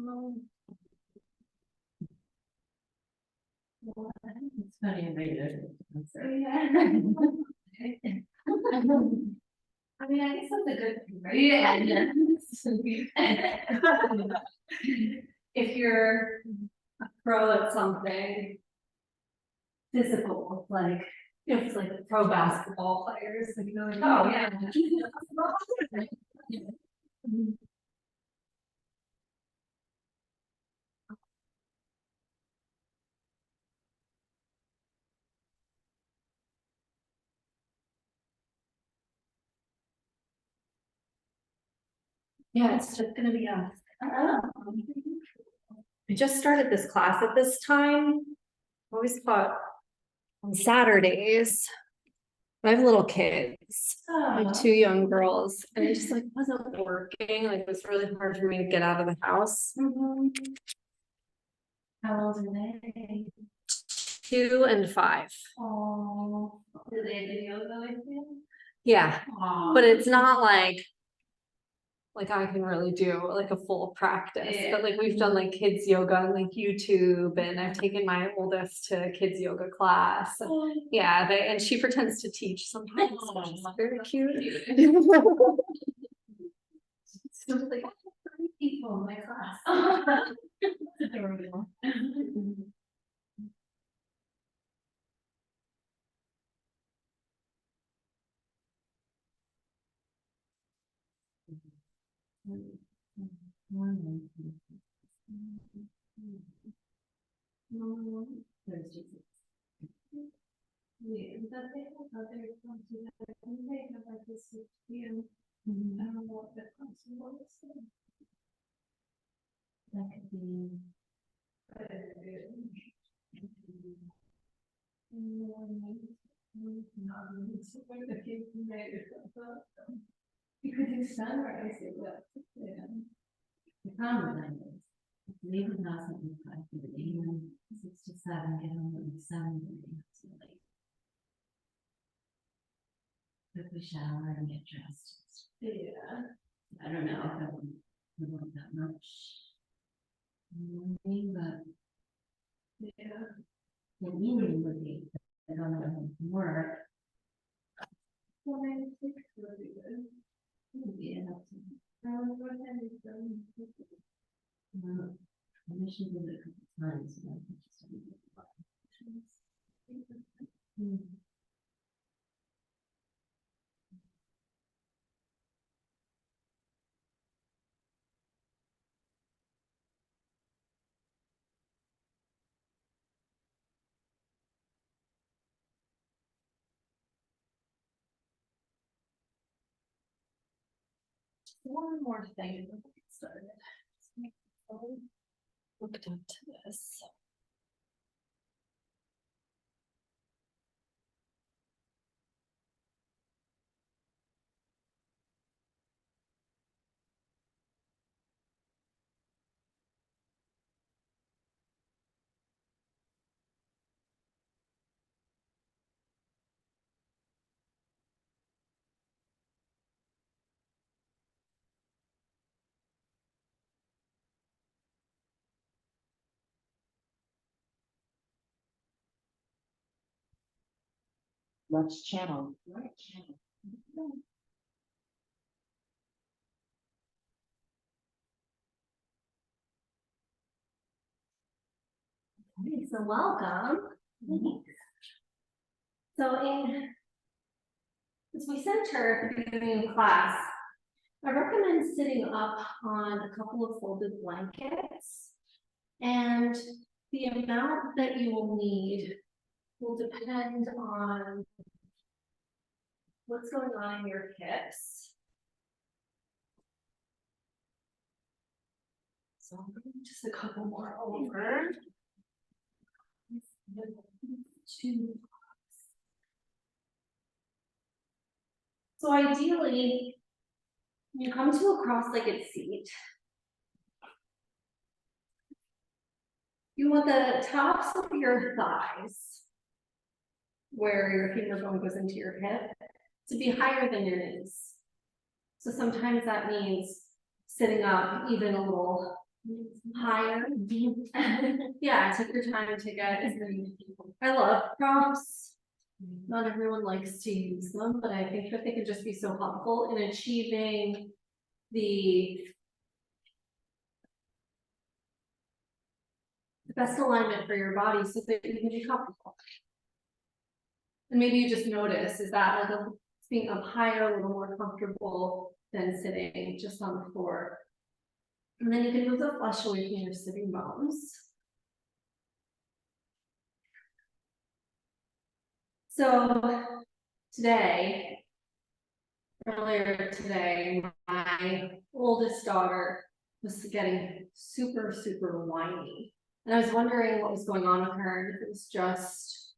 It's funny, I made it. I mean, I guess that's a good thing, right? Yeah. If you're a pro at something physical, like, you know, it's like the pro basketball players, like, you know, like, oh, yeah. Yeah, it's just gonna be us. I just started this class at this time. I always thought on Saturdays. I have little kids, like 2 young girls, and it just like wasn't working. Like it was really hard for me to get out of the house. How old are they? 2 and 5. Oh, do they do yoga with you? Yeah, Aw. but it's not like I can really do like a full practice, Yeah. but like we've done like kids yoga on like YouTube, and I've taken my oldest to kids yoga class. And yeah, and she pretends to teach sometimes, which is very cute. So like, 3 people in my class. Adorable. Thursday. Yeah, but they have other content. I think they have like this 6 p.m. I don't know what the content was. That could be. You could do sunrise. Yeah. The problem with that is, leave the house at 5:30, and 6 to 7, get home at 7:30. So late. Quickly shower and get dressed. Yeah. I don't know if I would want that much. But yeah, the evening would be, I don't know, home from work. Well, maybe 6 would be good. Yeah. What time is done? I should do it a couple times. So I can just do it. One more thing before we get started. Looked up to this. Let's channel. Right channel. Okay, so welcome. So as we center at the beginning of class, I recommend sitting up on a couple of folded blankets, and the amount that you will need will depend on what's going on in your hips. So I'm going just a couple more over. So ideally, you come to a cross-legged seat. You want the tops of your thighs, where your femur bone goes into your hip, to be higher than your knees. So sometimes that means sitting up even a little higher. Yeah, take your time to get. I love prompts. Not everyone likes to use them, but I think that they can just be so helpful in achieving the best alignment for your body so that you can be comfortable. And maybe you just notice, is that like being up higher, a little more comfortable than sitting just on the floor. And then you can move the flesh away from your sitting bones. So today, earlier today, my oldest daughter was getting super, super whiny. And I was wondering what was going on with her, and if it was just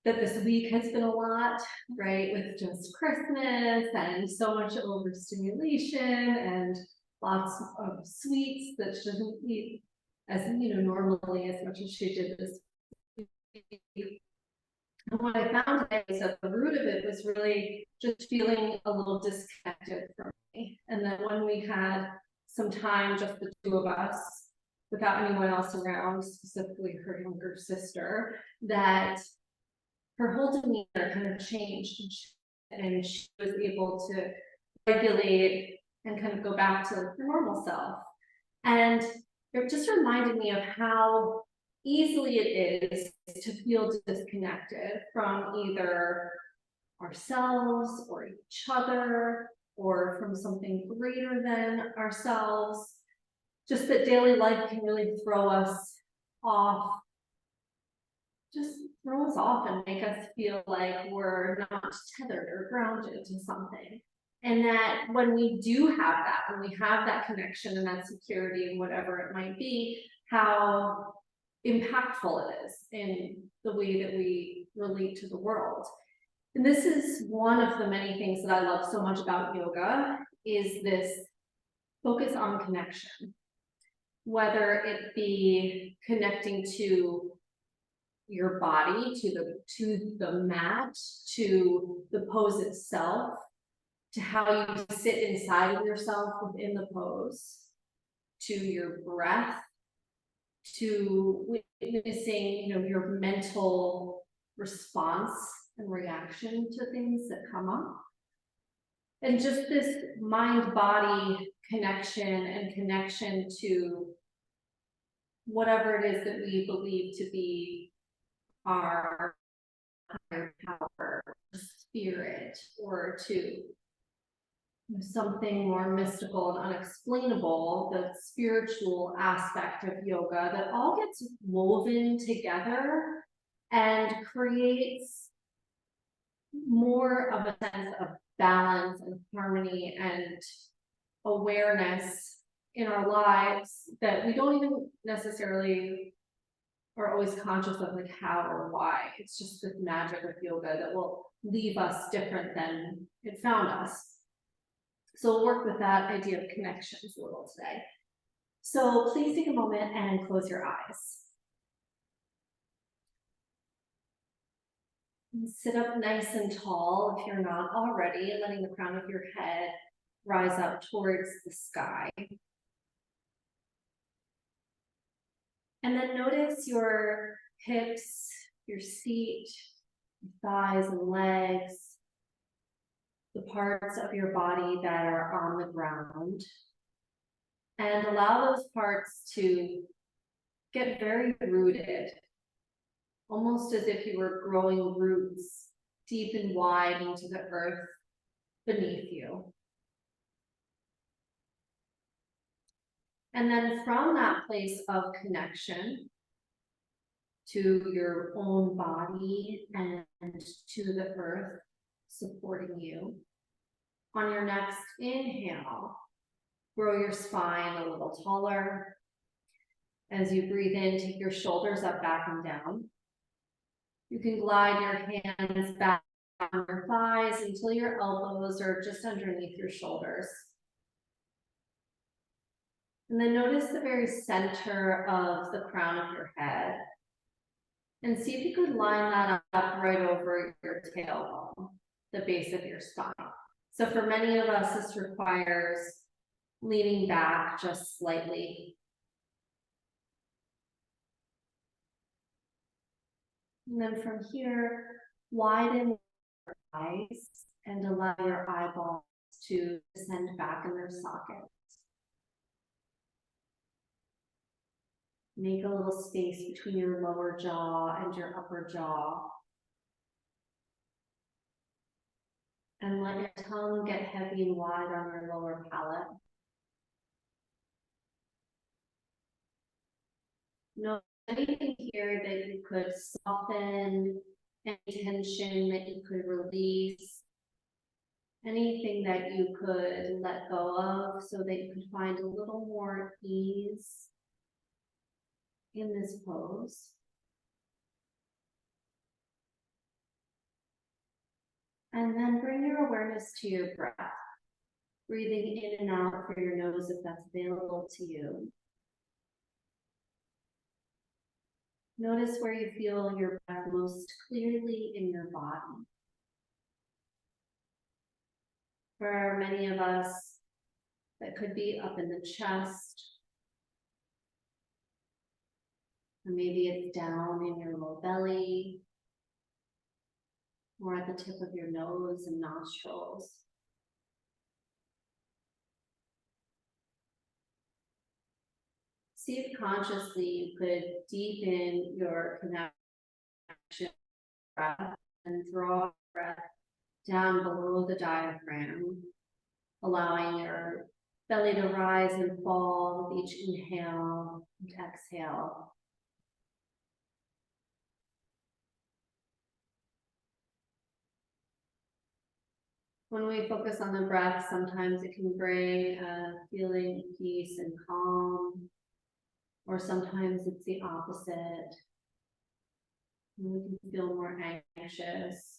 that this week has been a lot, right, with just Christmas and so much overstimulation and lots of sweets that she doesn't eat as normally as much as she did this week. And what I found today is that the root of it was really just feeling a little disconnected from me. And then when we had some time, just the two of us, without anyone else around, specifically her younger sister, that her whole demeanor kind of changed, and she was able to regulate and kind of go back to her normal self. And it just reminded me of how easily it is to feel disconnected from either ourselves or each other or from something greater than ourselves. Just that daily life can really throw us off, just throw us off and make us feel like we're not tethered or grounded to something. And that when we do have that, when we have that connection and that security and whatever it might be, how impactful it is in the way that we relate to the world. And this is one of the many things that I love so much about yoga, is this focus on connection. Whether it be connecting to your body, to the mat, to the pose itself, to how you sit inside of yourself within the pose, to your breath, to witnessing, your mental response and reaction to things that come up. And just this mind-body connection and connection to whatever it is that we believe to be our higher power, spirit, or to something more mystical and unexplainable, the spiritual aspect of yoga, that all gets woven together and creates more of a sense of balance and harmony and awareness in our lives that we don't even necessarily are always conscious of, like how or why. It's just this magic of yoga that will leave us different than it found us. So we'll work with that idea of connections a little today. So please take a moment and close your eyes. And sit up nice and tall if you're not already, letting the crown of your head rise up towards the sky. And then notice your hips, your seat, your thighs and legs, the parts of your body that are on the ground, and allow those parts to get very rooted, almost as if you were growing roots deep and wide into the earth beneath you. And then from that place of connection to your own body and to the earth supporting you, on your next inhale, grow your spine a little taller. As you breathe in, take your shoulders up, back, and down. You can glide your hands back on your thighs until your elbows are just underneath your shoulders. And then notice the very center of the crown of your head. And see if you could line that up right over your tailbone, the base of your spine. So for many of us, this requires leaning back just slightly And then from here, widen your eyes and allow your eyeballs to descend back in their sockets. Make a little space between your lower jaw and your upper jaw. And let your tongue get heavy and wide on your lower palate. No, anything here that you could soften, any tension that you could release, anything that you could let go of so that you could find a little more ease in this pose. And then bring your awareness to your breath, breathing in and out through your nose if that's available to you. Notice where you feel your breath most clearly in your body. For many of us, that could be up in the chest, or maybe it's down in your low belly, or at the tip of your nose and nostrils. See if consciously you could deepen your connection breath and draw breath down below the diaphragm, allowing your belly to rise and fall with each inhale and exhale. When we focus on the breath, sometimes it can bring a feeling of peace and calm, or sometimes it's the opposite. We can feel more anxious.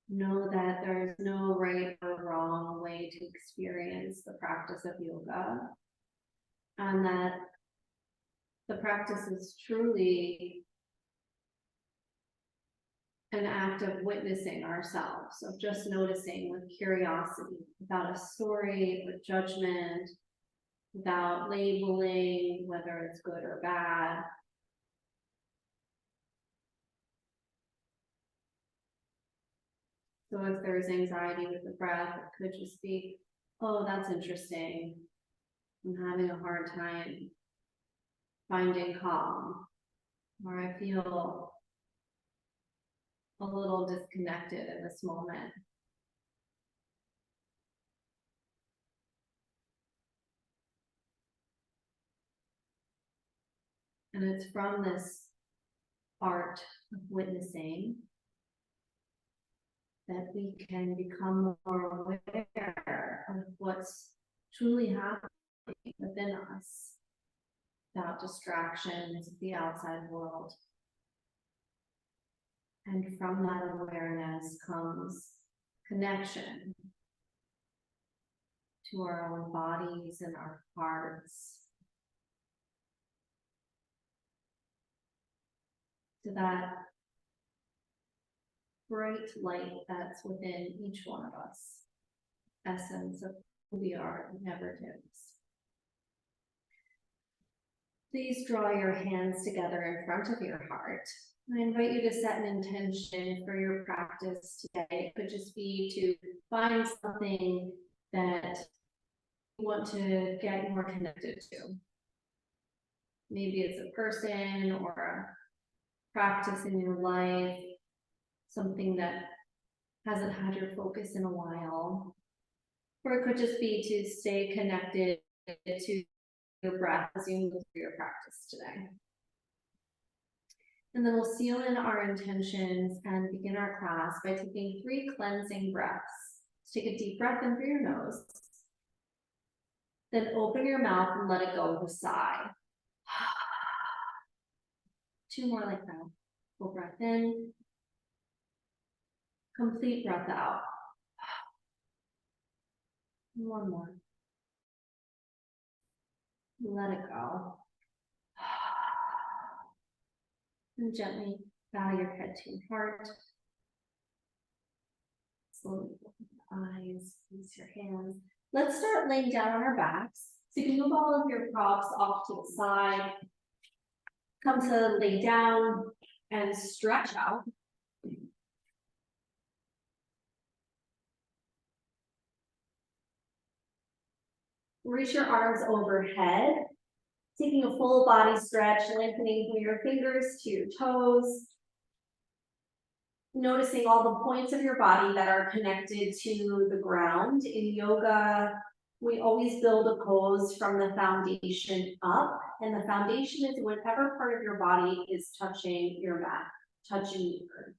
Know that there's no right or wrong way to experience the practice of yoga, and that the practice is truly an act of witnessing ourselves, of just noticing with curiosity, without a story, with judgment, without labeling whether it's good or bad. So if there's anxiety with the breath, it could just be, oh, that's interesting. I'm having a hard time finding calm, or I feel a little disconnected in this moment. And it's from this art of witnessing that we can become more aware of what's truly happening within us without distractions of the outside world. And from that awareness comes connection to our own bodies and our hearts, to that bright light that's within each one of us, essence of who we are, never dims. Please draw your hands together in front of your heart. I invite you to set an intention for your practice today. It could just be to find something that you want to get more connected to. Maybe it's a person or a practice in your life, something that hasn't had your focus in a while. Or it could just be to stay connected to your breath as you move through your practice today. And then we'll seal in our intentions and begin our class by taking 3 cleansing breaths. So take a deep breath in through your nose. Then open your mouth and let it go with a sigh. 2 more like that. Full breath in. Complete breath out. 1 more. Let it go. And gently bow your head to your heart. Slowly open your eyes, release your hands. Let's start laying down on our backs. So you can move all of your props off to the side. Come to lay down and stretch out. Reach your arms overhead, taking a full body stretch, lengthening from your fingers to your toes. Noticing all the points of your body that are connected to the ground. In yoga, we always build a pose from the foundation up, and the foundation is whatever part of your body is touching your mat, touching the earth.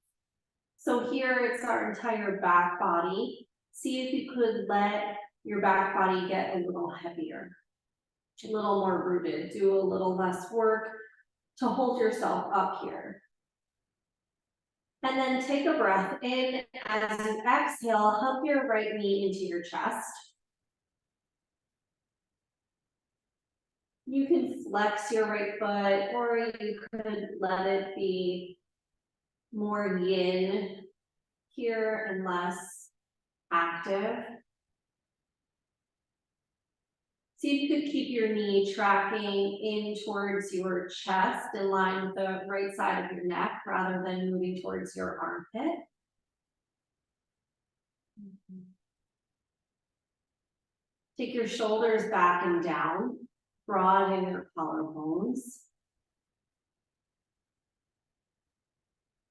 So here it's our entire back body. See if you could let your back body get a little heavier, a little more rooted, do a little less work to hold yourself up here. And then take a breath in. As you exhale, hug your right knee into your chest. You can flex your right foot, or you could let it be more yin here and less active. See if you could keep your knee tracking in towards your chest, in line with the right side of your neck, rather than moving towards your armpit. Take your shoulders back and down, broaden your collarbones.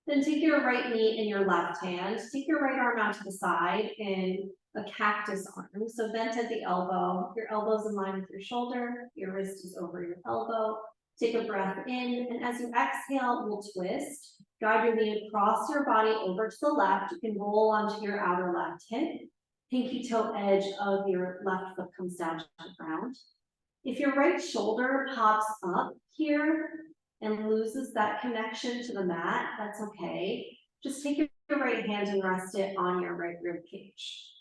Then take your right knee in your left hand, take your right arm out to the side in a cactus arm. So bent at the elbow, your elbow's in line with your shoulder, your wrist is over your elbow. Take a breath in, and as you exhale, we'll twist. Drive your knee across your body over to the left. You can roll onto your outer left hip. Pinky toe edge of your left foot comes down to the ground. If your right shoulder pops up here and loses that connection to the mat, that's okay. Just take your right hand and rest it on your right rib cage.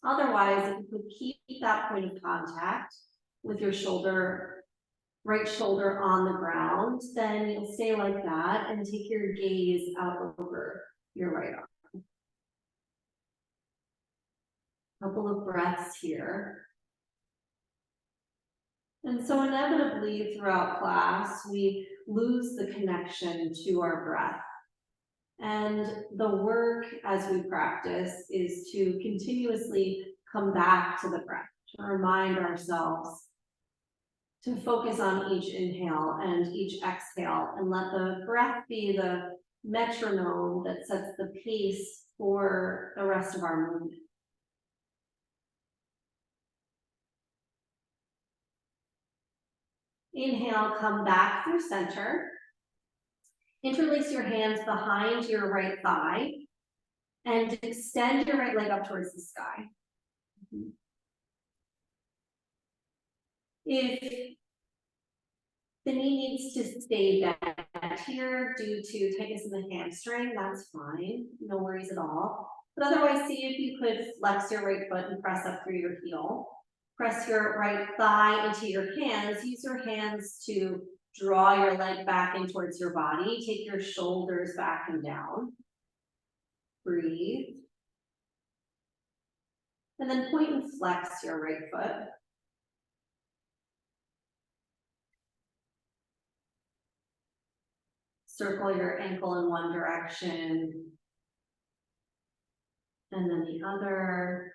Otherwise, if you could keep that point of contact with your shoulder, right shoulder on the ground, then you'll stay like that and take your gaze out over your right arm. Couple of breaths here. And so inevitably throughout class, we lose the connection to our breath. And the work as we practice is to continuously come back to the breath, to remind ourselves to focus on each inhale and each exhale, and let the breath be the metronome that sets the pace for the rest of our movement. Inhale, come back through center. Interlace your hands behind your right thigh and extend your right leg up towards the sky. If the knee needs to stay bent here due to tightness in the hamstring, that's fine, no worries at all. But otherwise, see if you could flex your right foot and press up through your heel. Press your right thigh into your hands. Use your hands to draw your leg back in towards your body. Take your shoulders back and down. Breathe. And then point and flex your right foot. Circle your ankle in one direction, and then the other.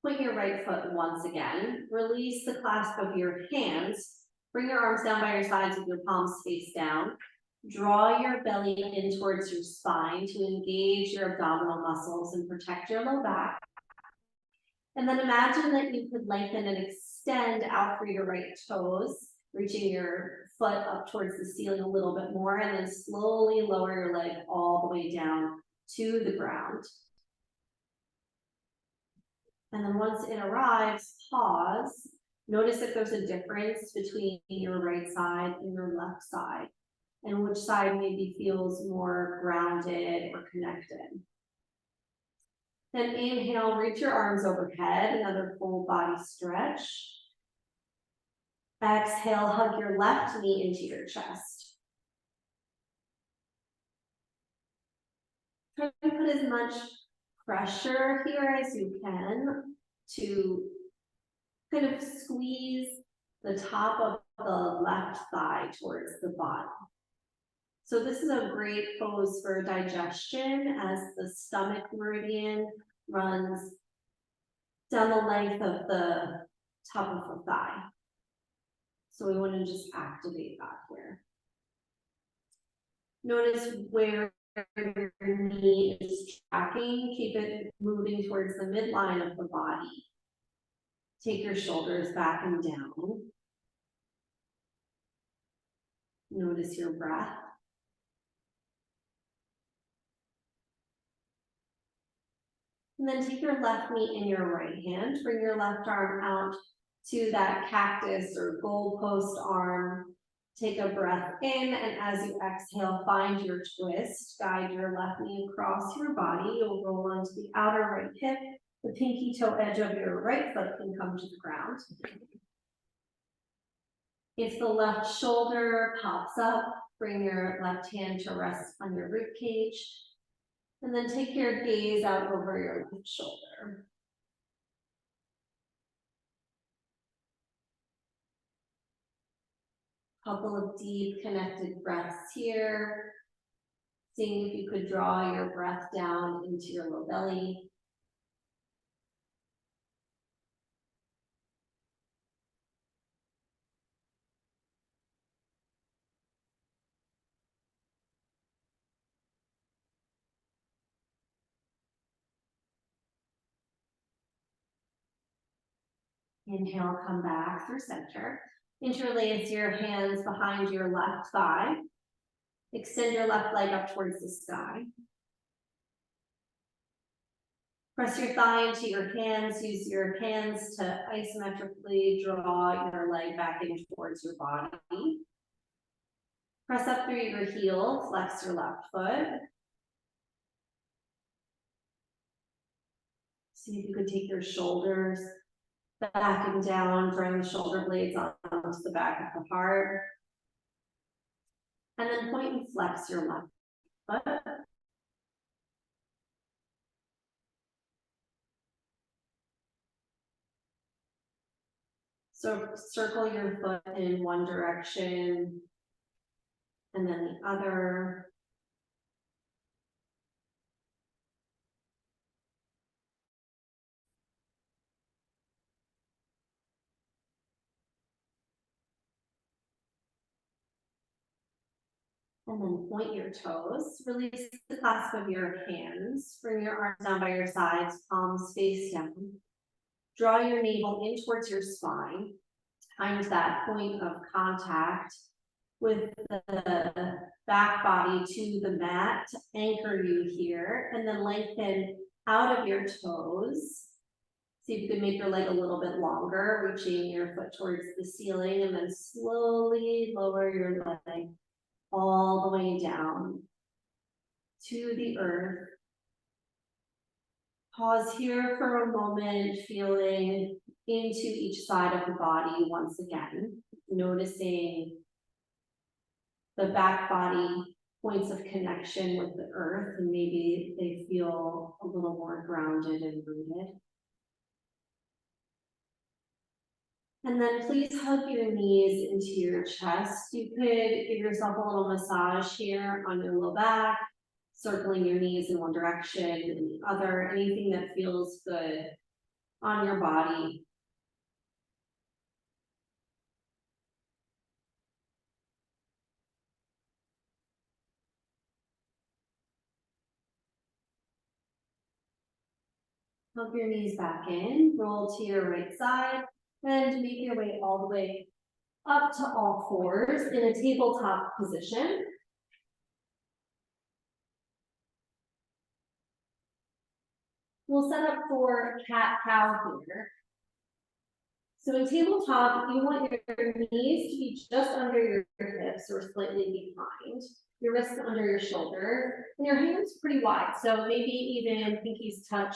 Point your right foot once again. Release the clasp of your hands. Bring your arms down by your sides with your palms face down. Draw your belly in towards your spine to engage your abdominal muscles and protect your low back. And then imagine that you could lengthen and extend out through your right toes, reaching your foot up towards the ceiling a little bit more, and then slowly lower your leg all the way down to the ground. And then once it arrives, pause. Notice if there's a difference between your right side and your left side, and which side maybe feels more grounded or connected. Then inhale, reach your arms overhead, another full body stretch. Exhale, hug your left knee into your chest. put as much pressure here as you can to kind of squeeze the top of the left thigh towards the bottom. So this is a great pose for digestion as the stomach meridian runs down the length of the top of the thigh. So we want to just activate that here. Notice where your knee is tracking, keep it moving towards the midline of the body. Take your shoulders back and down. Notice your breath. And then take your left knee in your right hand, bring your left arm out to that cactus or goalpost arm. Take a breath in, and as you exhale, find your twist. Guide your left knee across your body. You'll roll onto the outer right hip. The pinky toe edge of your right foot can come to the ground. If the left shoulder pops up, bring your left hand to rest on your rib cage. And then take your gaze out over your left shoulder. Couple of deep connected breaths here. Seeing if you could draw your breath down into your low belly. Inhale, come back through center. Interlace your hands behind your left thigh. Extend your left leg up towards the sky. Press your thigh into your hands. Use your hands to isometrically draw your leg back in towards your body. Press up through your heel, flex your left foot. See if you could take your shoulders back and down, drawing the shoulder blades onto the back of the heart. And then point and flex your left foot. So circle your foot in one direction and then the other. And then point your toes, release the clasp of your hands, bring your arms down by your sides, palms face down. Draw your navel in towards your spine, find that point of contact with the back body to the mat, anchor you here, and then lengthen out of your toes. See if you can make your leg a little bit longer, reaching your foot towards the ceiling, and then slowly lower your leg all the way down to the earth. Pause here for a moment, feeling into each side of the body once again, noticing the back body points of connection with the earth, and maybe they feel a little more grounded and rooted. And then please hug your knees into your chest. You could give yourself a little massage here on your low back, circling your knees in one direction and the other, anything that feels good on your body. Hug your knees back in, roll to your right side, and make your way all the way up to all fours in a tabletop position. We'll set up for cat-cow here. So in tabletop, you want your knees to be just under your hips or slightly behind, your wrists under your shoulder, and your hands pretty wide. So maybe even pinkies touch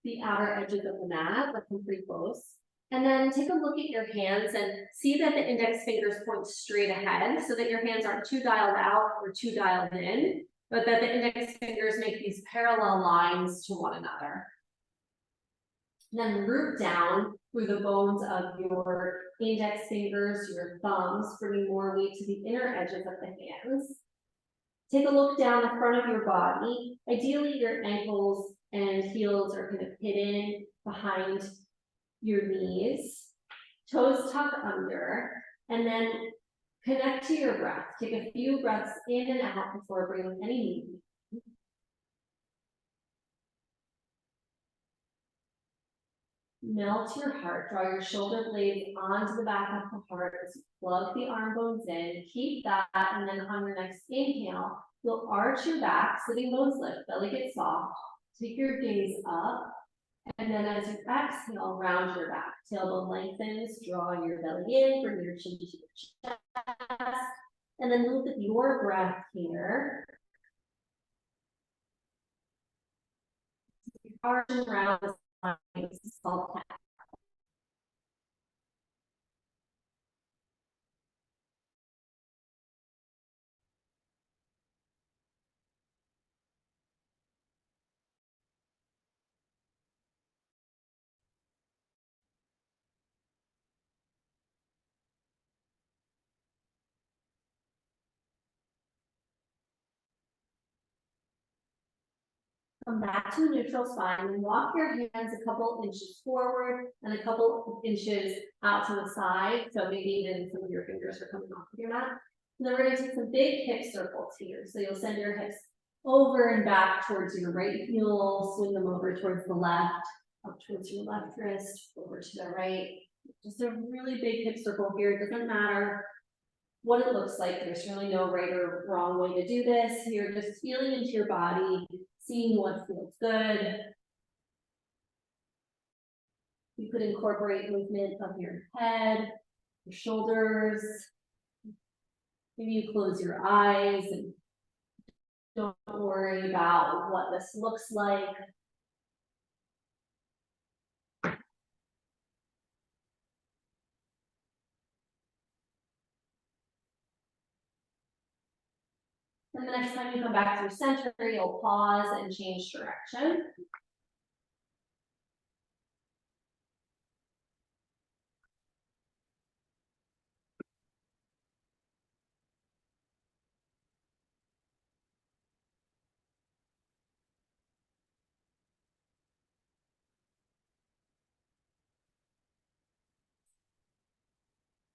the outer edges of the mat, but come pretty close. And then take a look at your hands and see that the index fingers point straight ahead so that your hands aren't too dialed out or too dialed in, but that the index fingers make these parallel lines to one another. Then root down through the bones of your index fingers, your thumbs, bringing more weight to the inner edges of the hands. Take a look down the front of your body. Ideally, your ankles and heels are kind of hidden behind your knees. Toes tuck under, and then connect to your breath. Take a few breaths in and out before bringing any movement. Melt your heart, draw your shoulder blades onto the back of the heart as you plug the arm bones in. Keep that, and then on your next inhale, you'll arch your back, sitting bones lift, belly gets soft. Take your gaze up, and then as you exhale, round your back. Tailbone lengthens, draw your belly in, bring your chin to your chest, and then move with your breath here. Arch around the spine, salt tap. Come back to a neutral spine and walk your hands a couple inches forward and a couple inches out to the side. So maybe even some of your fingers are coming off of your mat. And then we're going to take some big hip circles here. So you'll send your hips over and back towards your right heel, swing them over towards the left, up towards your left wrist, over to the right. Just a really big hip circle here. It doesn't matter what it looks like. There's really no right or wrong way to do this. You're just feeling into your body, seeing what feels good. You could incorporate movement of your head, your shoulders. Maybe you close your eyes and don't worry about what this looks like. And the next time you come back through center, you'll pause and change direction.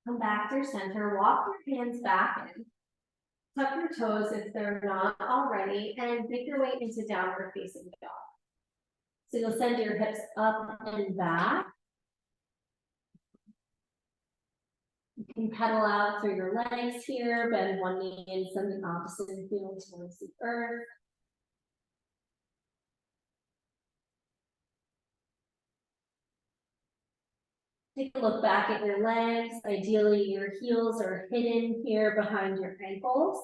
Come back through center, walk your hands back in. Tuck your toes if they're not already, and make your way into downward facing dog. So you'll send your hips up and back. You can pedal out through your legs here, bend one knee and send the opposite heel towards the earth. Take a look back at your legs. Ideally, your heels are hidden here behind your ankles.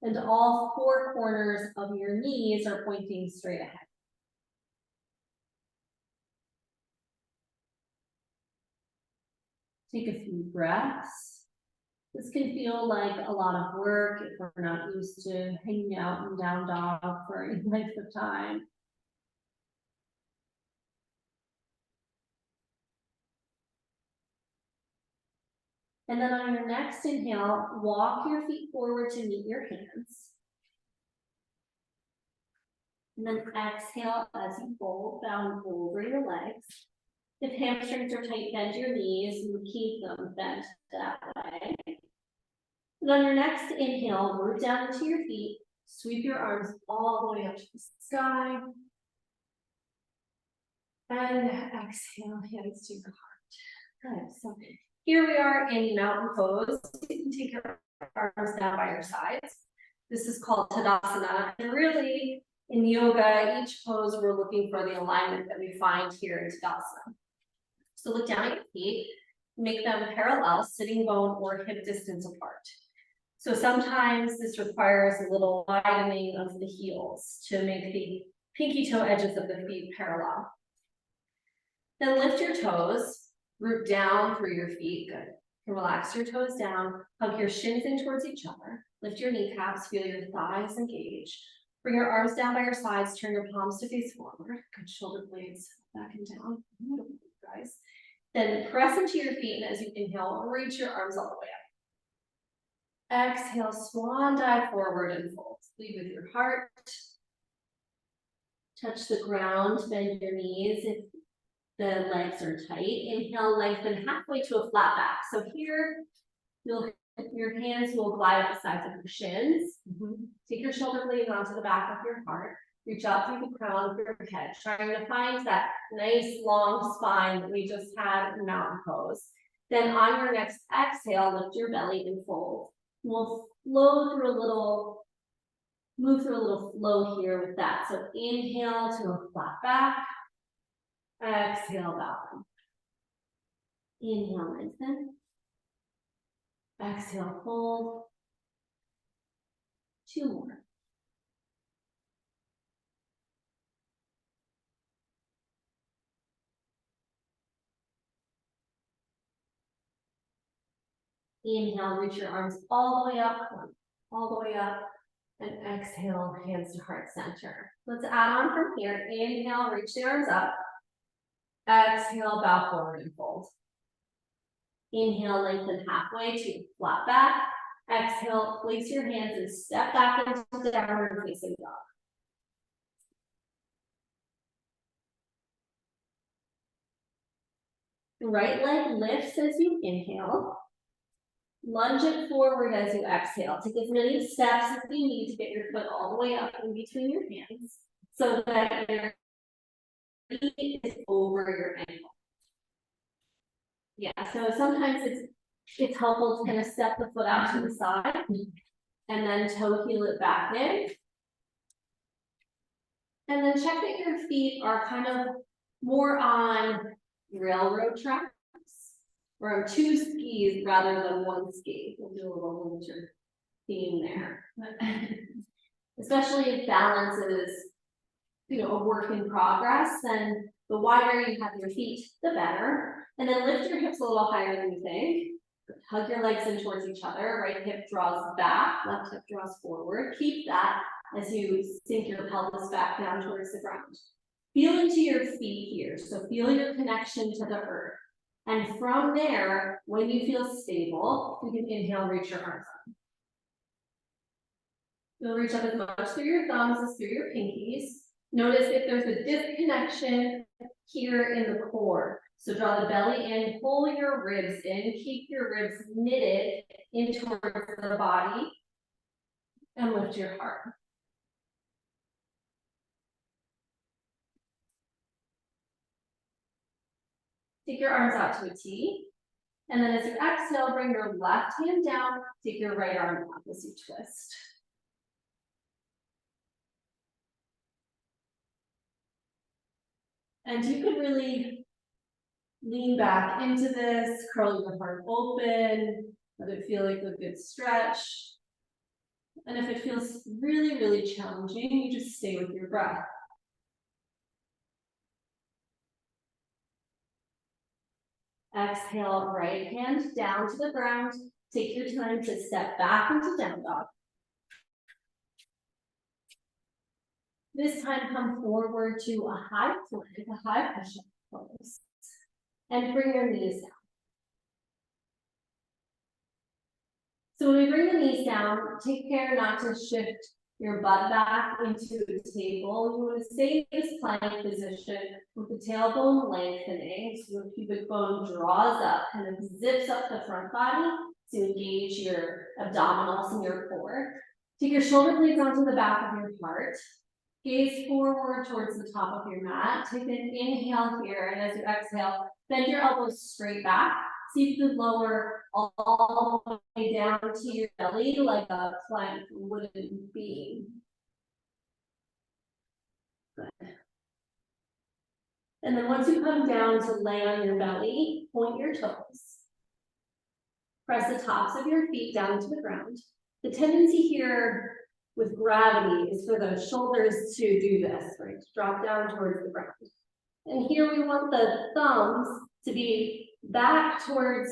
And all four corners of your knees are pointing straight ahead. Take a few breaths. This can feel like a lot of work if we're not used to hanging out in down dog for any length of time. And then on your next inhale, walk your feet forward to meet your hands. And then exhale as you fold down over your legs. If hamstrings are tight, bend your knees and keep them bent that way. And on your next inhale, root down into your feet, sweep your arms all the way up to the sky. And exhale, hands to your heart. Good. So here we are in mountain pose. You can take your arms down by your sides. This is called Tadasana. And really, in yoga, each pose we're looking for the alignment that we find here in Tadasana. So look down at your feet, make them parallel, sitting bone or hip distance apart. So sometimes this requires a little widening of the heels to make the pinky toe edges of the feet parallel. Then lift your toes, root down through your feet, good. Relax your toes down, hug your shins in towards each other, lift your kneecaps, feel your thighs engage. Bring your arms down by your sides, turn your palms to face forward, good shoulder blades back and down, beautiful, guys. Then press into your feet, and as you inhale, reach your arms all the way up. Exhale, swan dive forward and fold. Lead with your heart. Touch the ground, bend your knees if the legs are tight. Inhale, lengthen halfway to a flat back. So here, your hands will glide up the sides of your shins. Take your shoulder blades onto the back of your heart. Reach out through the crown of your head, trying to find that nice long spine that we just had in mountain pose. Then on your next exhale, lift your belly and fold. We'll move through a little flow here with that. So inhale to a flat back. Exhale, bow. Inhale, lengthen. Exhale, fold. 2 more. Inhale, reach your arms all the way up, and exhale, hands to heart center. Let's add on from here. Inhale, reach the arms up. Exhale, bow forward and fold. Inhale, lengthen halfway to flat back. Exhale, place your hands and step back into downward facing dog. Right leg lifts as you inhale. Lunge it forward as you exhale. Take as many steps as you need to get your foot all the way up in between your hands so that your feet is over your ankle. Yeah, so sometimes it's helpful to kind of step the foot out to the side and then toe heel it back in. And then check that your feet are kind of more on railroad tracks, or 2 skis rather than 1 ski. We'll do a little winter theme there. Especially if balance is, a work in progress, then the wider you have your feet, the better. And then lift your hips a little higher than you think. Hug your legs in towards each other. Right hip draws back, left hip draws forward. Keep that as you sink your pelvis back down towards the ground. Feel into your feet here. So feel your connection to the earth. And from there, when you feel stable, you can inhale, reach your arms up. You'll reach up as much through your thumbs as through your pinkies. Notice if there's a disconnection here in the core. So draw the belly in, pull your ribs in, keep your ribs knitted in towards the body, and lift your heart. Take your arms out to a T. And then as you exhale, bring your left hand down, take your right arm up as you twist. And you can really lean back into this, curl your heart open, let it feel like a good stretch. And if it feels really, really challenging, you just stay with your breath. Exhale, right hand down to the ground. Take your time to step back into down dog. This time come forward to a high plank, a high push-up pose. And bring your knees down. So when we bring the knees down, take care not to shift your butt back into the table. You want to stay in this plank position with the tailbone lengthening, so the pubic bone draws up, kind of zips up the front body to engage your abdominals and your core. Take your shoulder blades onto the back of your heart. Gaze forward towards the top of your mat. Take an inhale here, and as you exhale, bend your elbows straight back. See if you can lower all the way down to your belly like a plank wooden beam. Good. And then once you come down to lay on your belly, point your toes. Press the tops of your feet down to the ground. The tendency here with gravity is for the shoulders to do this, right? To drop down towards the ground. And here we want the thumbs to be back towards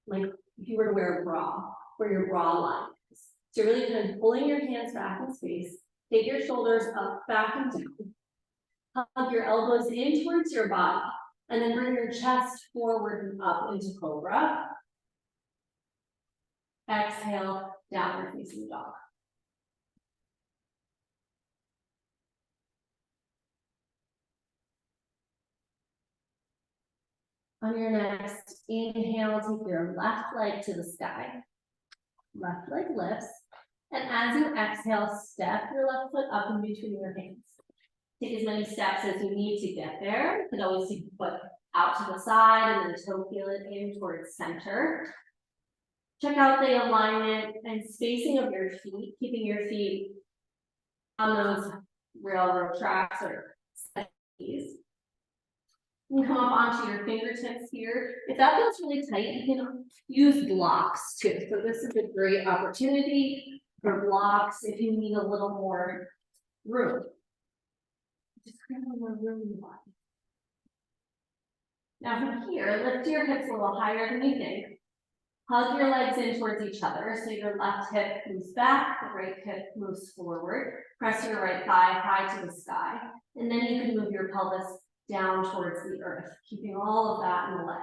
like if you were to wear a bra, where your bra line is. So you're really kind of pulling your hands back in space, take your shoulders up, back and down. Hug your elbows in towards your body, and then bring your chest forward and up into cobra. Exhale, downward facing dog. On your next inhale, take your left leg to the sky. Left leg lifts. And as you exhale, step your left foot up in between your hands. Take as many steps as you need to get there. You can always take the foot out to the side and then toe heel it in towards center. Check out the alignment and spacing of your feet, keeping your feet on those railroad tracks or skis. You can come up onto your fingertips here. If that feels really tight, you can use blocks too. So this is a great opportunity for blocks if you need a little more room. Just kind of more room in the body. Now from here, lift your hips a little higher than you think. Hug your legs in towards each other. So your left hip moves back, the right hip moves forward. Press your right thigh high to the sky. And then you can move your pelvis down towards the earth, keeping all of that in the legs.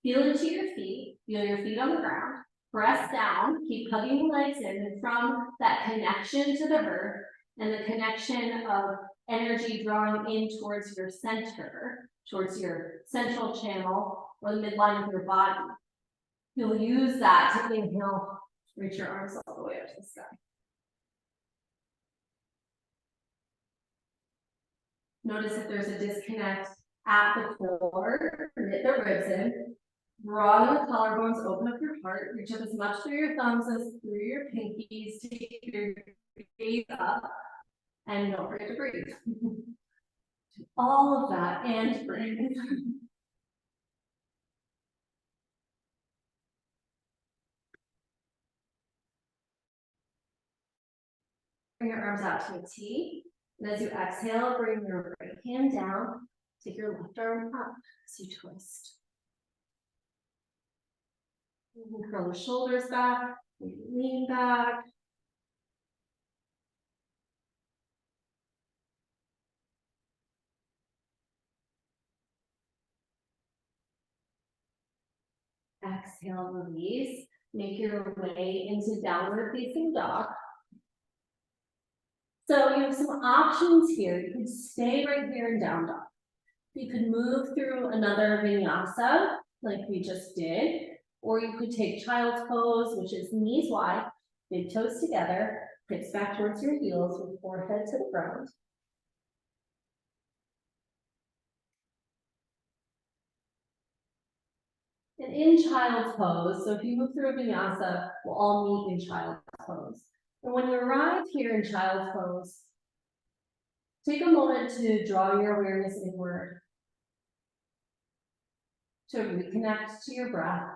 Feel into your feet, feel your feet on the ground, press down, keep hugging the legs in, and from that connection to the earth and the connection of energy drawing in towards your center, towards your central channel or the midline of your body, you'll use that to inhale, reach your arms all the way up to the sky. Notice if there's a disconnect at the core, knit the ribs in, broaden the collarbones, open up your heart, reach up as much through your thumbs as through your pinkies, take your gaze up, and don't forget to breathe. All of that and breathe. Bring your arms out to a T. And as you exhale, bring your right hand down. Take your left arm up as you twist. You can curl the shoulders back, maybe lean back. Exhale, release. Make your way into downward facing dog. So you have some options here. You can stay right here in down dog. You could move through another vinyasa like we just did, or you could take child's pose, which is knees wide, big toes together, hips back towards your heels with forehead to the ground. And in child's pose, so if you move through a vinyasa, we'll all meet in child's pose. And when you arrive here in child's pose, take a moment to draw your awareness inward, to reconnect to your breath,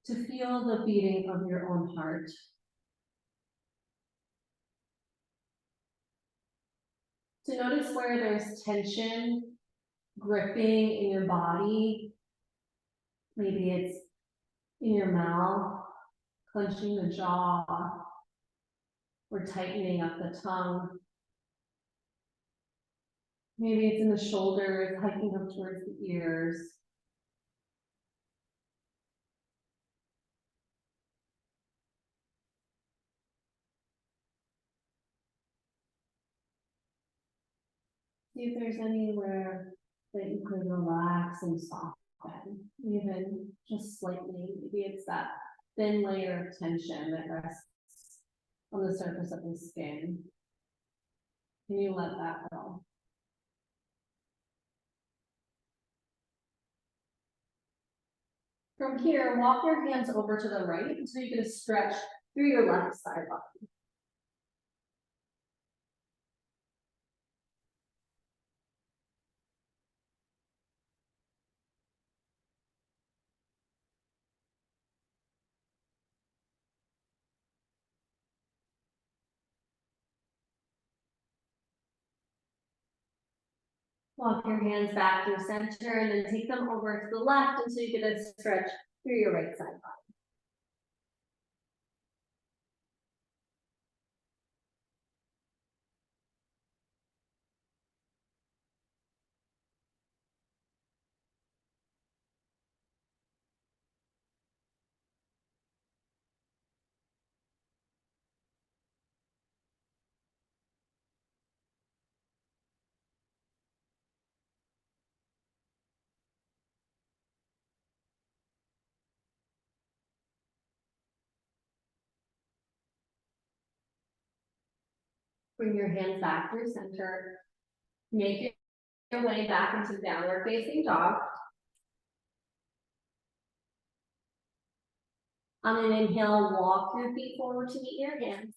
to feel the beating of your own heart. To notice where there's tension, gripping in your body. Maybe it's in your mouth, clenching the jaw, or tightening up the tongue. Maybe it's in the shoulders, hiking up towards the ears. See if there's anywhere that you could relax and soften, even just slightly. Maybe it's that thin layer of tension that rests on the surface of the skin. Can you let that go? From here, walk your hands over to the right until you get a stretch through your left side body. Walk your hands back through center and then take them over to the left until you get a stretch through your right side body. Bring your hands back through center. Make your way back into downward facing dog. On an inhale, walk your feet forward to meet your hands.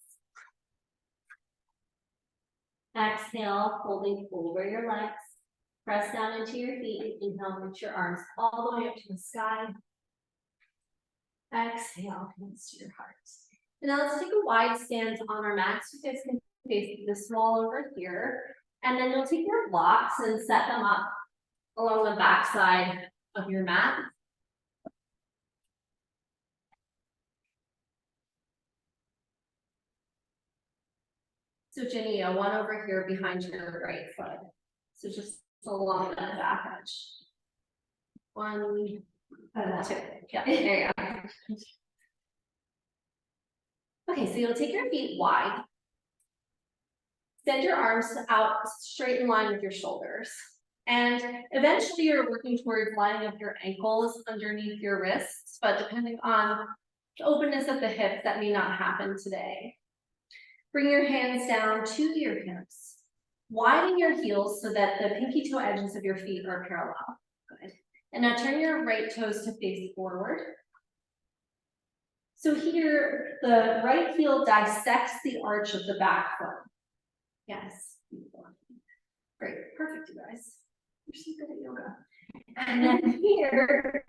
Exhale, holding over your legs. Press down into your feet and inhale, reach your arms all the way up to the sky. Exhale, hands to your heart. And now let's take a wide stance on our mats. You guys can face this wall over here. And then you'll take your blocks and set them up along the back side of your mat. So Ginny, one over here behind your right foot. So just along that back edge. 1, 2, yeah, there you go. Okay, so you'll take your feet wide. Extend your arms out straight in line with your shoulders. And eventually you're working towards lining up your ankles underneath your wrists, but depending on the openness of the hips, that may not happen today. Bring your hands down to your hips. Widen your heels so that the pinky toe edges of your feet are parallel. Good. And now turn your right toes to face forward. So here, the right heel dissects the arch of the back foot. Yes. Great, perfect, you guys. You're so good at yoga. And then here,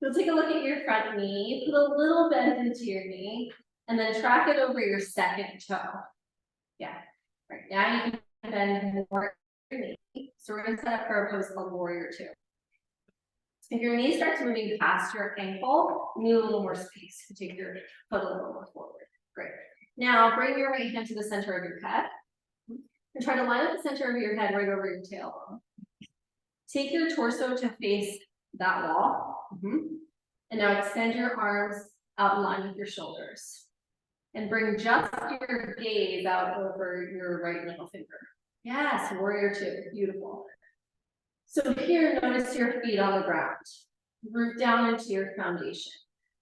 you'll take a look at your front knee, put a little bend into your knee, and then track it over your second toe. Yeah, right, now you can bend more your knee. So we're gonna set up for a pose called Warrior 2. If your knee starts moving past your ankle, you need a little more space to take your foot a little more forward. Great. Now bring your right hand to the center of your head. And try to line up the center of your head right over your tailbone. Take your torso to face that wall. And now extend your arms out in line with your shoulders. And bring just your gaze out over your right middle finger. Yes, Warrior 2, beautiful. So here, notice your feet on the ground. Root down into your foundation.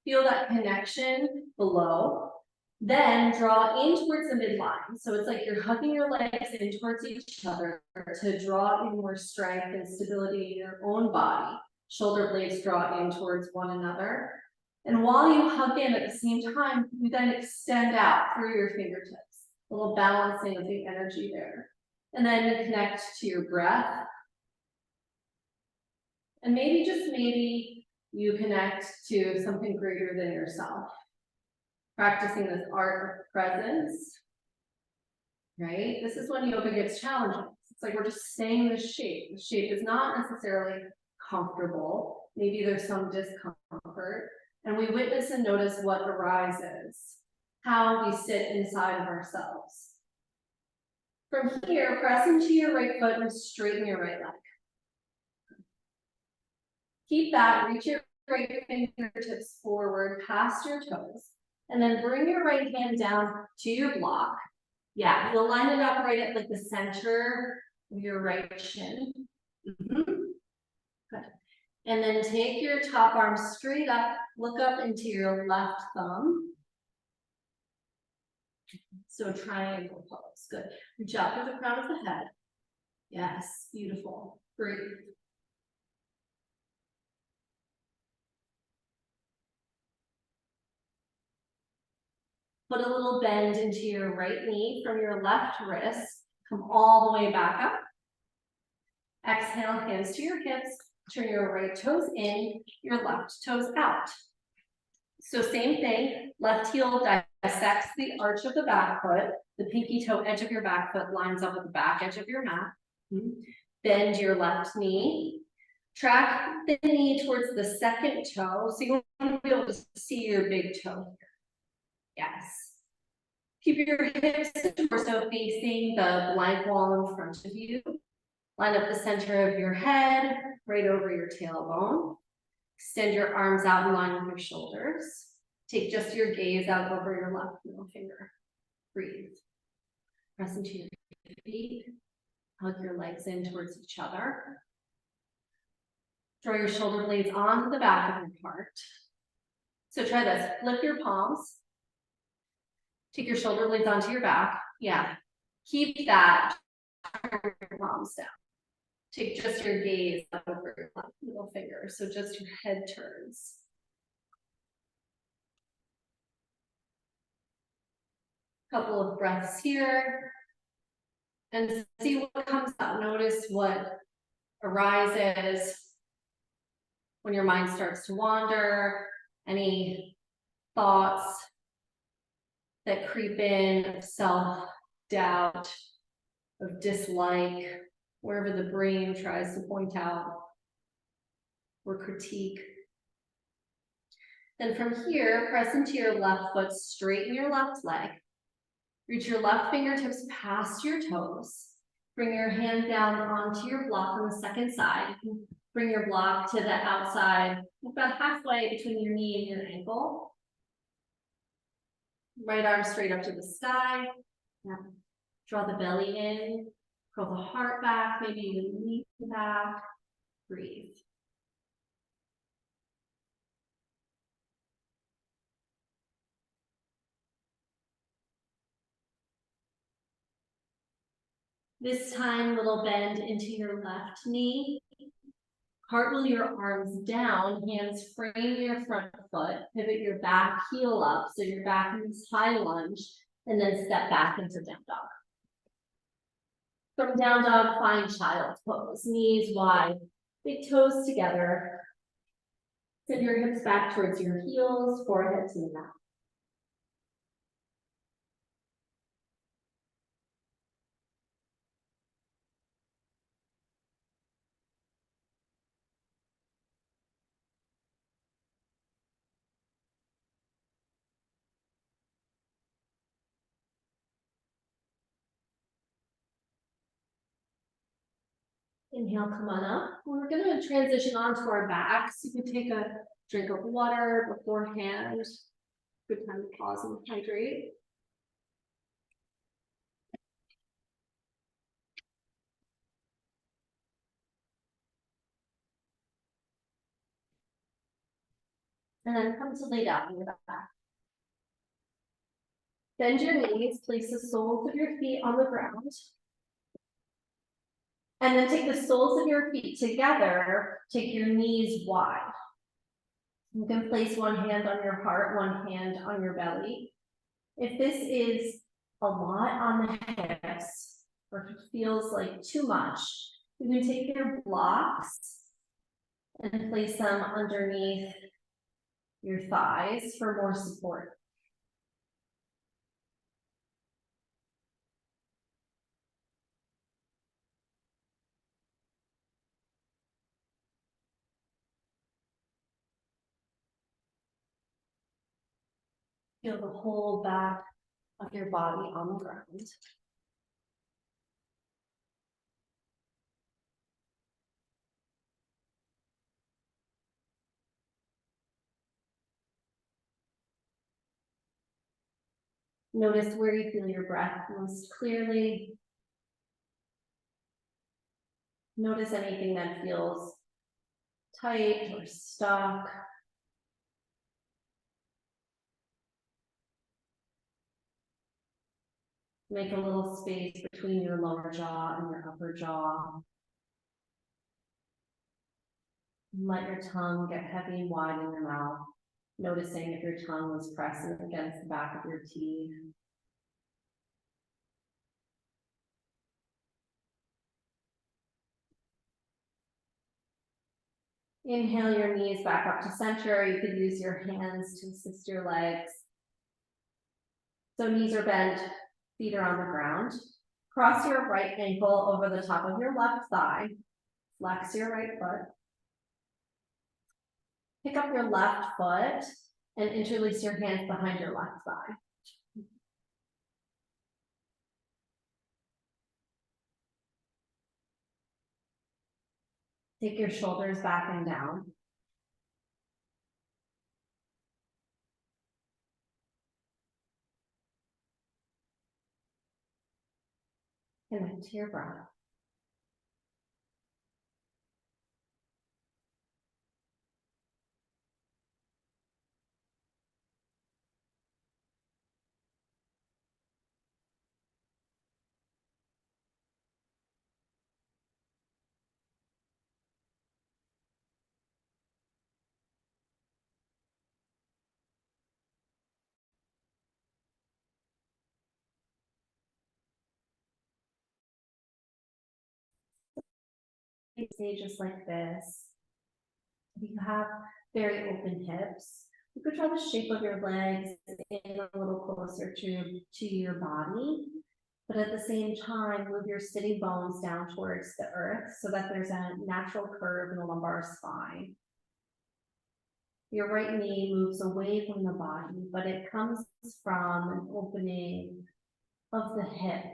Feel that connection below. Then draw in towards the midline. So it's like you're hugging your legs in towards each other to draw in more strength and stability in your own body. Shoulder blades draw in towards one another. And while you hug in at the same time, you then extend out through your fingertips. A little balancing of the energy there. And then connect to your breath. And maybe, just maybe, you connect to something greater than yourself. Practicing this art of presence, right? This is when yoga gets challenging. It's like we're just staying in the shape. The shape is not necessarily comfortable. Maybe there's some discomfort. And we witness and notice what arises, how we sit inside of ourselves. From here, press into your right foot and straighten your right leg. Keep that, reach your right fingertips forward past your toes. And then bring your right hand down to your block. Yeah, you'll line it up right at like the center of your right shin. Good. And then take your top arm straight up, look up into your left thumb. So triangle pose, good. Reach out through the crown of the head. Yes, beautiful, breathe. Put a little bend into your right knee from your left wrist. Come all the way back up. Exhale, hands to your hips. Turn your right toes in, your left toes out. So same thing, left heel dissects the arch of the back foot. The pinky toe edge of your back foot lines up with the back edge of your mat. Bend your left knee. Track the knee towards the second toe, so you want to be able to see your big toe here. Yes. Keep your hips and torso facing the blank wall in front of you. Line up the center of your head, right over your tailbone. Extend your arms out in line with your shoulders. Take just your gaze out over your left middle finger. Breathe. Press into your feet. Hug your legs in towards each other. Draw your shoulder blades onto the back of your heart. So try this. Flip your palms. Take your shoulder blades onto your back. Yeah. Keep that. Turn your palms down. Take just your gaze up over your left middle finger. So just your head turns. Couple of breaths here. And see what comes up. Notice what arises when your mind starts to wander. Any thoughts that creep in of self-doubt, of dislike, wherever the brain tries to point out or critique. Then from here, press into your left foot, straighten your left leg. Reach your left fingertips past your toes. Bring your hand down onto your block on the second side. Bring your block to the outside, about halfway between your knee and your ankle. Right arm straight up to the sky. Yeah. Draw the belly in. Curl the heart back, maybe even lean back. Breathe. This time, little bend into your left knee. Cartwheel your arms down, hands frame your front foot, pivot your back heel up, so your back is high lunge, and then step back into down dog. From down dog, find child's pose, knees wide, big toes together. Send your hips back towards your heels, forehead to the mat. Inhale, come on up. We're going to transition onto our backs. You can take a drink of water beforehand. Good time to pause and hydrate. And then come to lay down on your back. Bend your knees, place the soles of your feet on the ground. And then take the soles of your feet together, take your knees wide. You can place one hand on your heart, one hand on your belly. If this is a lot on the hips, or if it feels like too much, you can take your blocks and place them underneath your thighs for more support. Feel the whole back of your body on the ground. Notice where you feel your breath most clearly. Notice anything that feels tight or stuck. Make a little space between your lower jaw and your upper jaw. Let your tongue get heavy and wide in your mouth, noticing if your tongue was pressing against the back of your teeth. Inhale your knees back up to center. You could use your hands to assist your legs. So knees are bent, feet are on the ground. Cross your right ankle over the top of your left thigh. Flex your right foot. Pick up your left foot and interlace your hands behind your left thigh. Take your shoulders back and down. Connect to your breath. Stay just like this. You have very open hips. You could draw the shape of your legs in a little closer to your body, but at the same time, move your sitting bones down towards the earth so that there's a natural curve in the lumbar spine. Your right knee moves away from the body, but it comes from an opening of the hip.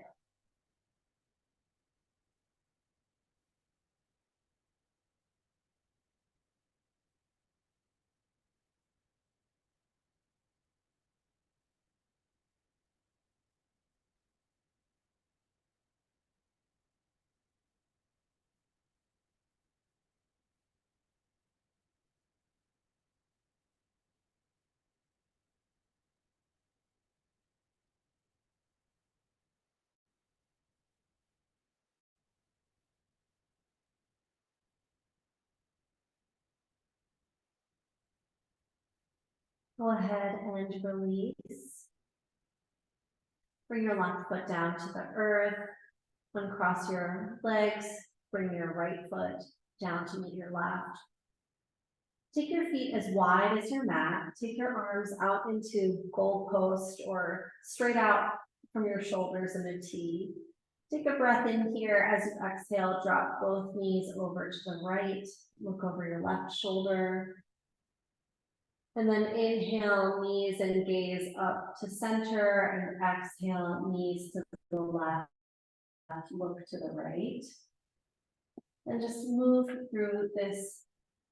Go ahead and release. Bring your left foot down to the earth. Uncross your legs. Bring your right foot down to meet your left. Take your feet as wide as your mat. Take your arms out into goalpost or straight out from your shoulders in a T. Take a breath in here. As you exhale, drop both knees over to the right. Look over your left shoulder. And then inhale, knees and gaze up to center, and exhale, knees to the left, look to the right. And just move through this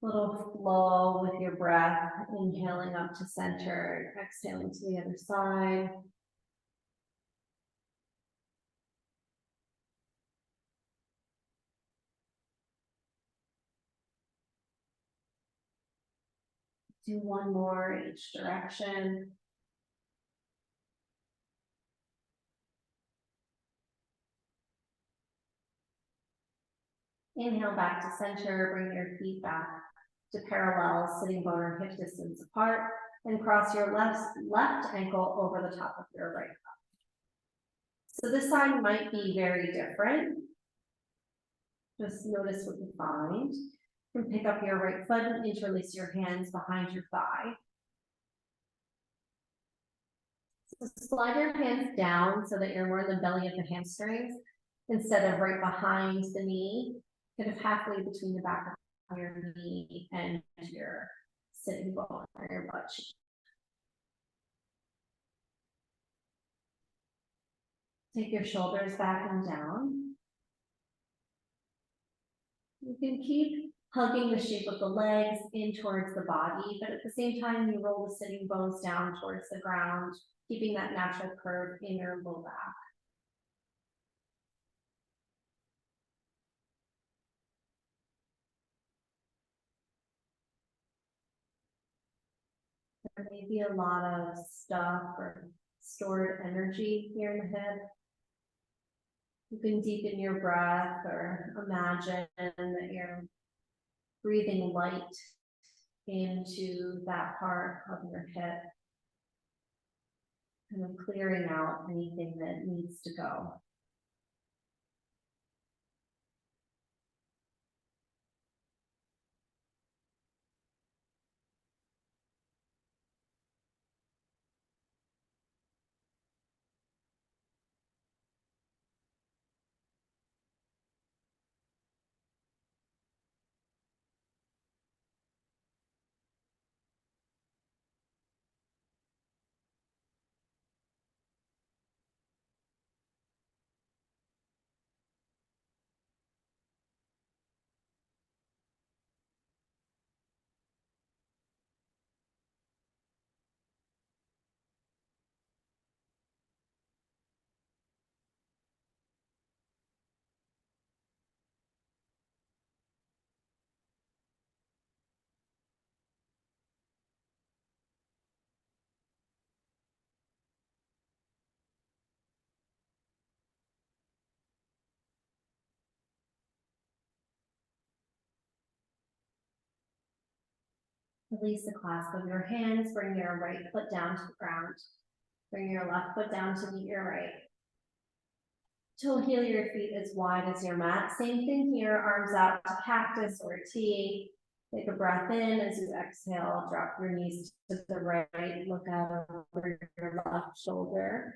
little flow with your breath, inhaling up to center, exhaling to the other side. Do one more each direction. Inhale back to center, bring your feet back to parallel, sitting bone or hip distance apart, and cross your left ankle over the top of your right foot. So this side might be very different. Just notice what you find. You can pick up your right foot and interlace your hands behind your thigh. So slide your hands down so that you're more in the belly of the hamstrings instead of right behind the knee, kind of halfway between the back of your knee and your sitting bone or your butt cheek. Take your shoulders back and down. You can keep hugging the shape of the legs in towards the body, but at the same time, you roll the sitting bones down towards the ground, keeping that natural curve in your low back. There may be a lot of stuff or stored energy here in the head. You can deepen your breath or imagine that you're breathing light into that part of your hip, kind of clearing out anything that needs to go. Release the clasp of your hands, bring your right foot down to the ground. Bring your left foot down to meet your right. Toe heel your feet as wide as your mat. Same thing here, arms out to cactus or T. Take a breath in as you exhale, drop your knees to the right, look out over your left shoulder.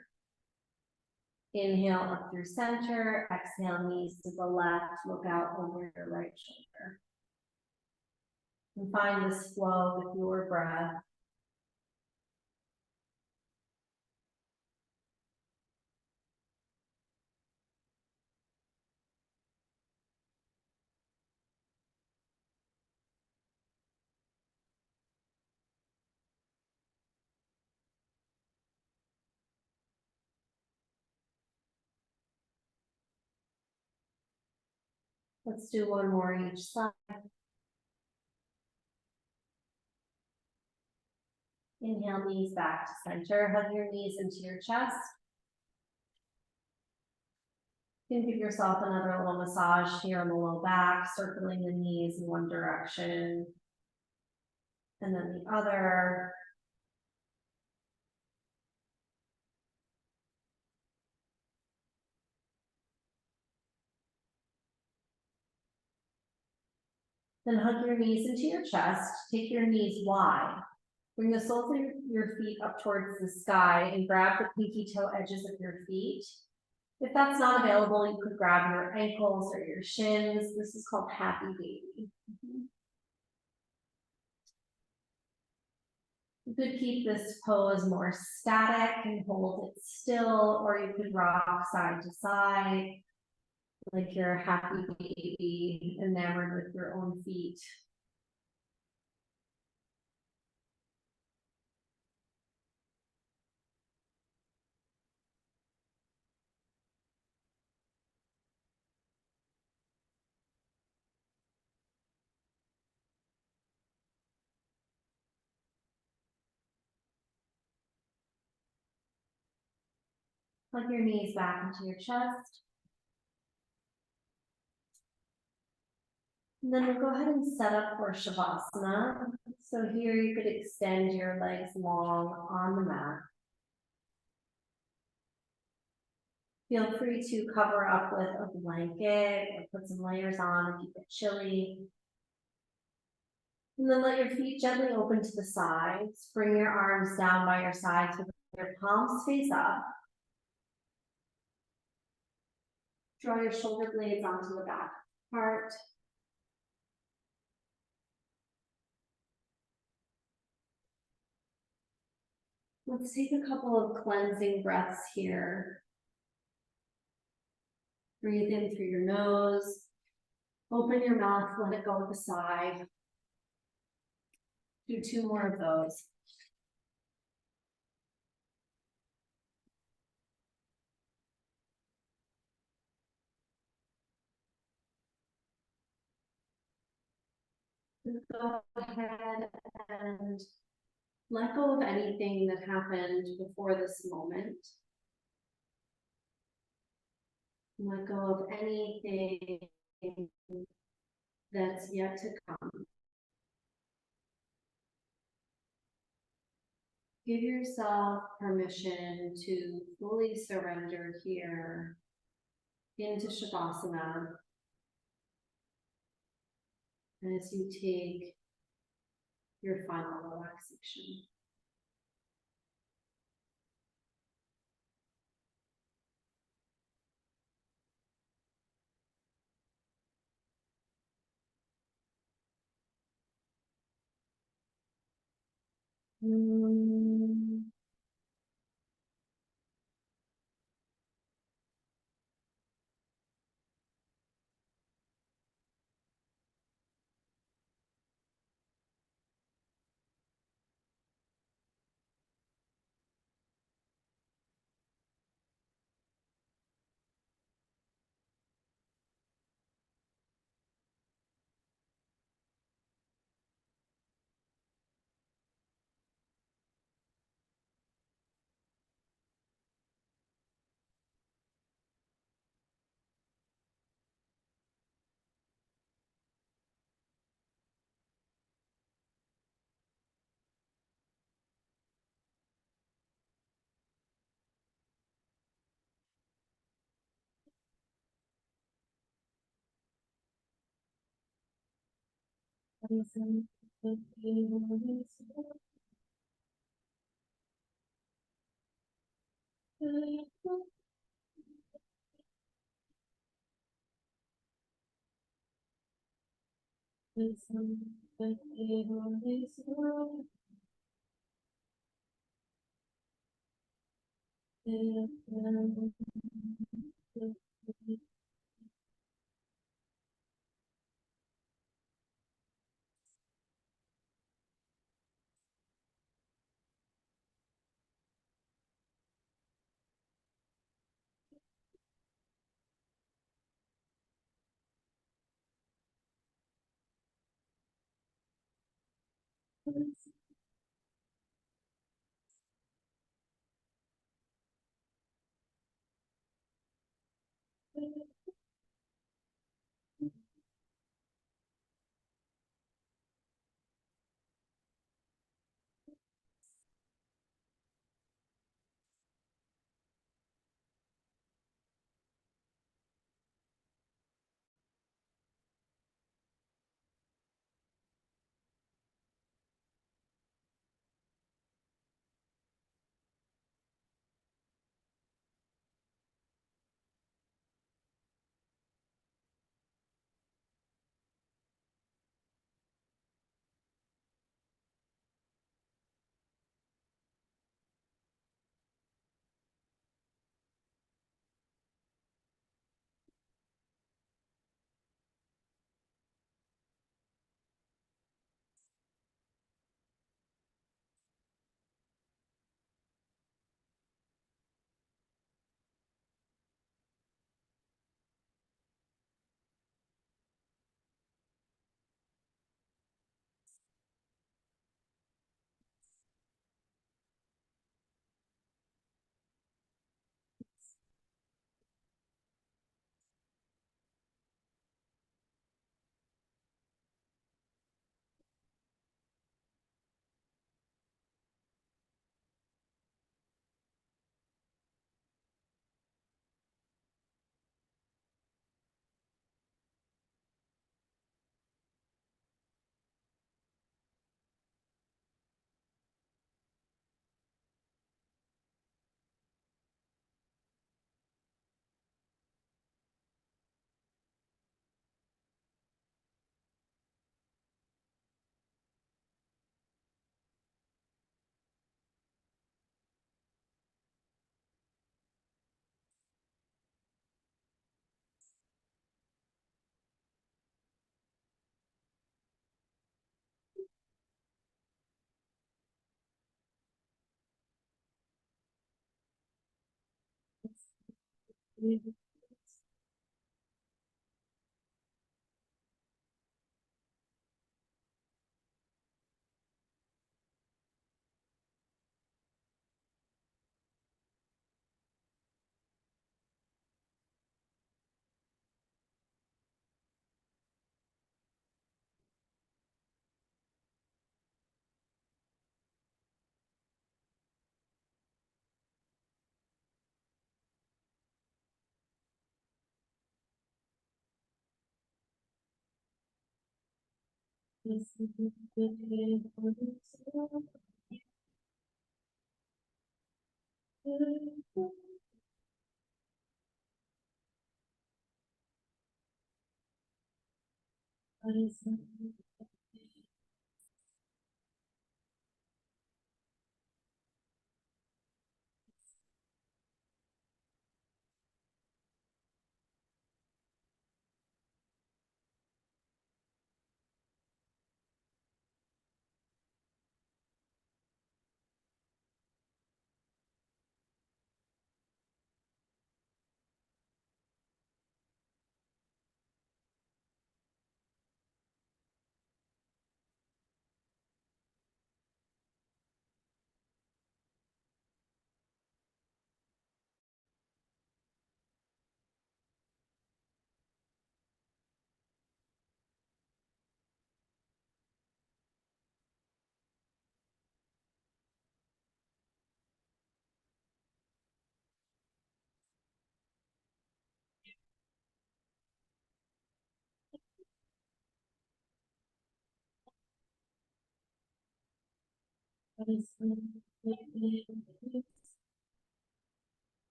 Inhale up through center, exhale knees to the left, look out over your right shoulder. And find this flow with your breath. Let's do one more each side. Inhale, knees back to center. Hug your knees into your chest. You can give yourself another little massage here on the low back, circling the knees in one direction. And then the other. Then hug your knees into your chest. Take your knees wide. Bring the soles of your feet up towards the sky and grab the pinky toe edges of your feet. If that's not available, you could grab your ankles or your shins. This is called happy baby. You could keep this pose more static and hold it still, or you could rock side to side, like you're a happy baby enamored with your own feet. Plug your knees back into your chest. And then we'll go ahead and set up for Shavasana. So here you could extend your legs long on the mat. Feel free to cover up with a blanket or put some layers on if you get chilly. And then let your feet gently open to the sides. Bring your arms down by your sides with your palms face up. Draw your shoulder blades onto the back part. Let's take a couple of cleansing breaths here. Breathe in through your nose. Open your mouth, let it go to the side. Do 2 more of those. Go ahead and let go of anything that happened before this moment. Let go of anything that's yet to come. Give yourself permission to fully surrender here into Shavasana as you take your final relaxation.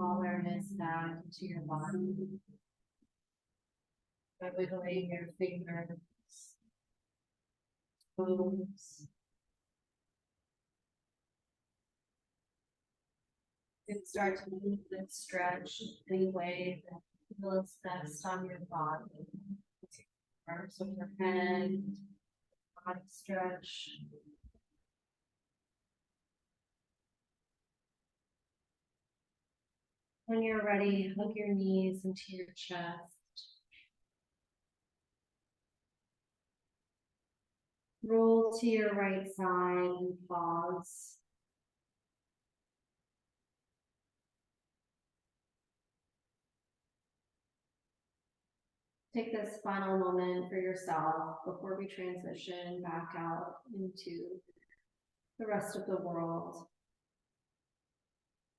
Awareness back to your body. By wiggling your fingers, toes. And start to move and stretch any way that feels best on your body. Arms overhead, body stretch. When you're ready, hug your knees into your chest. Roll to your right side and pause. Take this final moment for yourself before we transition back out into the rest of the world.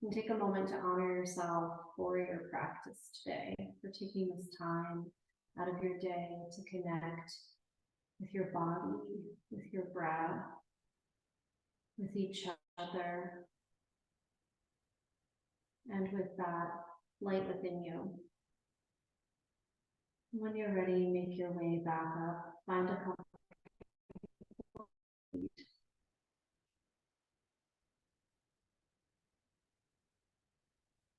And take a moment to honor yourself for your practice today, for taking this time out of your day to connect with your body, with your breath, with each other, and with that light within you. When you're ready, make your way back up, find a comfortable seat.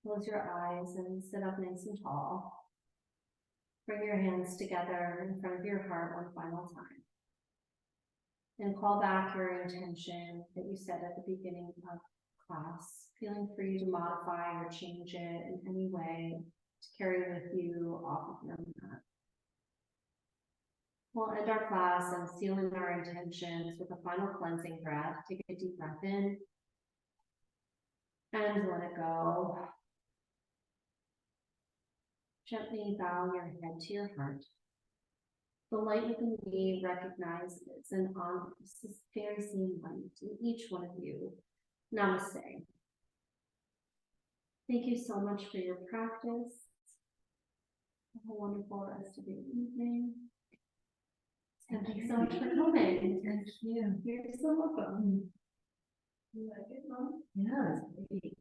Close your eyes and sit up nice and tall. Bring your hands together in front of your heart one final time. And call back your intention that you set at the beginning of class, feeling free to modify or change it in any way to carry with you off of your mat. We'll end our class and seal in our intentions with a final cleansing breath. Take a deep breath in and let it go. Gently bow your head to your heart. The light within me recognizes and honors this very same light in each one of you. Namaste. Thank you so much for your practice. Have a wonderful rest of your evening. And thanks so much for coming. Thank you. You're so welcome. You like it, Mom? Yeah, it's great.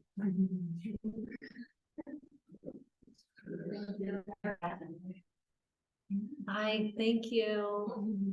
Hi, thank you.